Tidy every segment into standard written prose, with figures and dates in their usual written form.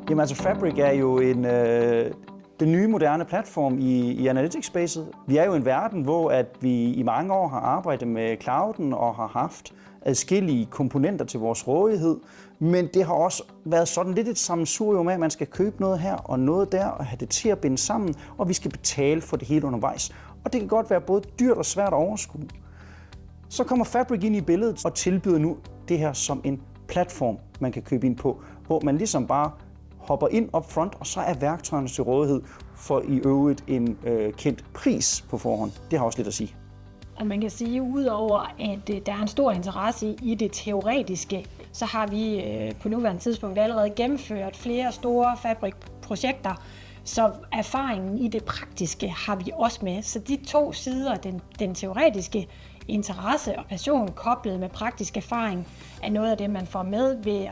Jamen altså Fabric er jo den nye moderne platform i analytics-spacet. Vi er jo i en verden, hvor at vi i mange år har arbejdet med clouden og har haft adskillige komponenter til vores rådighed. Men det har også været sådan lidt et sammensurium af, at man skal købe noget her og noget der og have det til at binde sammen, og vi skal betale for det hele undervejs. Og det kan godt være både dyrt og svært at overskue. Så kommer Fabric ind i billedet og tilbyder nu det her som en platform, man kan købe ind på, hvor man ligesom bare hopper ind up front, og så er værktøjerne til rådighed for i øvrigt en kendt pris på forhånd. Det har også lidt at sige. Og man kan sige, udover at der er en stor interesse i det teoretiske, så har vi på nuværende tidspunkt allerede gennemført flere store Fabric-projekter, så erfaringen i det praktiske har vi også med. Så de to sider, den teoretiske interesse og passion koblet med praktisk erfaring, er noget af det, man får med ved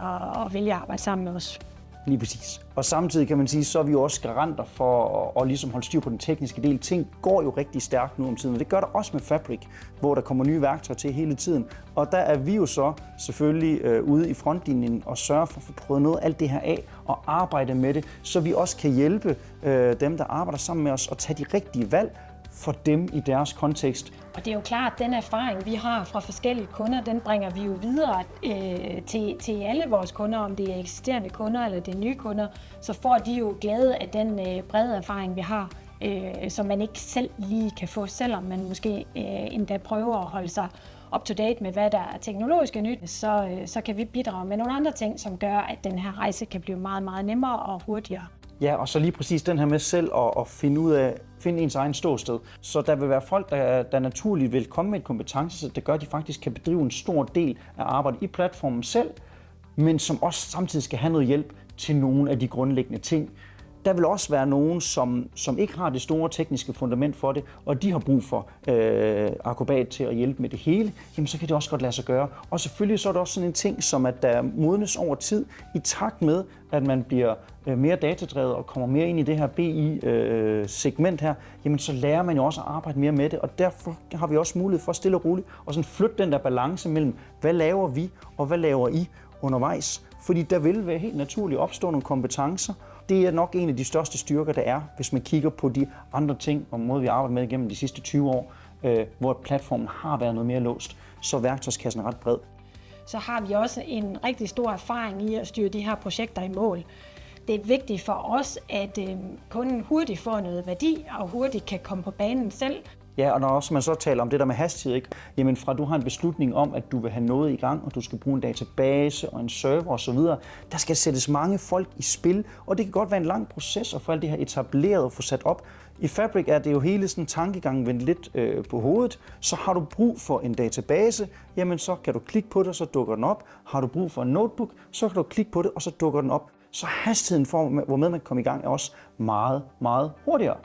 at vælge at arbejde sammen med os. Lige præcis. Og samtidig kan man sige, så er vi jo også garanter for at ligesom holde styr på den tekniske del. Ting går jo rigtig stærkt nu om tiden, og det gør der også med Fabric, hvor der kommer nye værktøjer til hele tiden. Og der er vi jo så selvfølgelig ude i frontlinjen og sørge for at få prøvet noget af alt det her af og arbejde med det, så vi også kan hjælpe dem, der arbejder sammen med os, og tage de rigtige valg for dem i deres kontekst. Og det er jo klart, at den erfaring, vi har fra forskellige kunder, den bringer vi jo videre til alle vores kunder, om det er eksisterende kunder eller det er nye kunder, så får de jo glæde af den brede erfaring, vi har, som man ikke selv lige kan få, selvom man måske endda prøver at holde sig up to date med, hvad der er teknologisk nyt, så kan vi bidrage med nogle andre ting, som gør, at den her rejse kan blive meget, meget nemmere og hurtigere. Ja, og så lige præcis den her med selv at finde ens egen ståsted. Så der vil være folk, der naturligt vil komme med et kompetence, der gør, at de faktisk kan bedrive en stor del af arbejdet i platformen selv, men som også samtidig skal have noget hjælp til nogle af de grundlæggende ting. Der vil også være nogen, som ikke har det store tekniske fundament for det, og de har brug for Acrobat til at hjælpe med det hele, jamen så kan det også godt lade sig gøre. Og selvfølgelig så er der også sådan en ting, som at der modnes over tid, i takt med, at man bliver mere datadrevet og kommer mere ind i det her BI-segment her, jamen så lærer man jo også at arbejde mere med det, og derfor har vi også mulighed for stille og roligt og sådan flytte den der balance mellem, hvad laver vi og hvad laver I undervejs. Fordi der vil være helt naturligt opstå nogle kompetencer. Det er nok en af de største styrker, der er, hvis man kigger på de andre ting og måde, vi har arbejdet med igennem de sidste 20 år, hvor platformen har været noget mere låst, så er værktøjskassen ret bred. Så har vi også en rigtig stor erfaring i at styre de her projekter i mål. Det er vigtigt for os, at kunden hurtigt får noget værdi og hurtigt kan komme på banen selv. Ja, og når også man så taler om det der med hastighed, ikke? Jamen fra du har en beslutning om, at du vil have noget i gang, og du skal bruge en database og en server osv., der skal sættes mange folk i spil, og det kan godt være en lang proces at få alt det her etableret og få sat op. I Fabric er det jo hele sådan tankegangen vendt lidt på hovedet. Så har du brug for en database, jamen så kan du klikke på det, og så dukker den op. Har du brug for en notebook, så kan du klikke på det, og så dukker den op. Så hastigheden for, hvormed man kommer i gang, er også meget, meget hurtigere.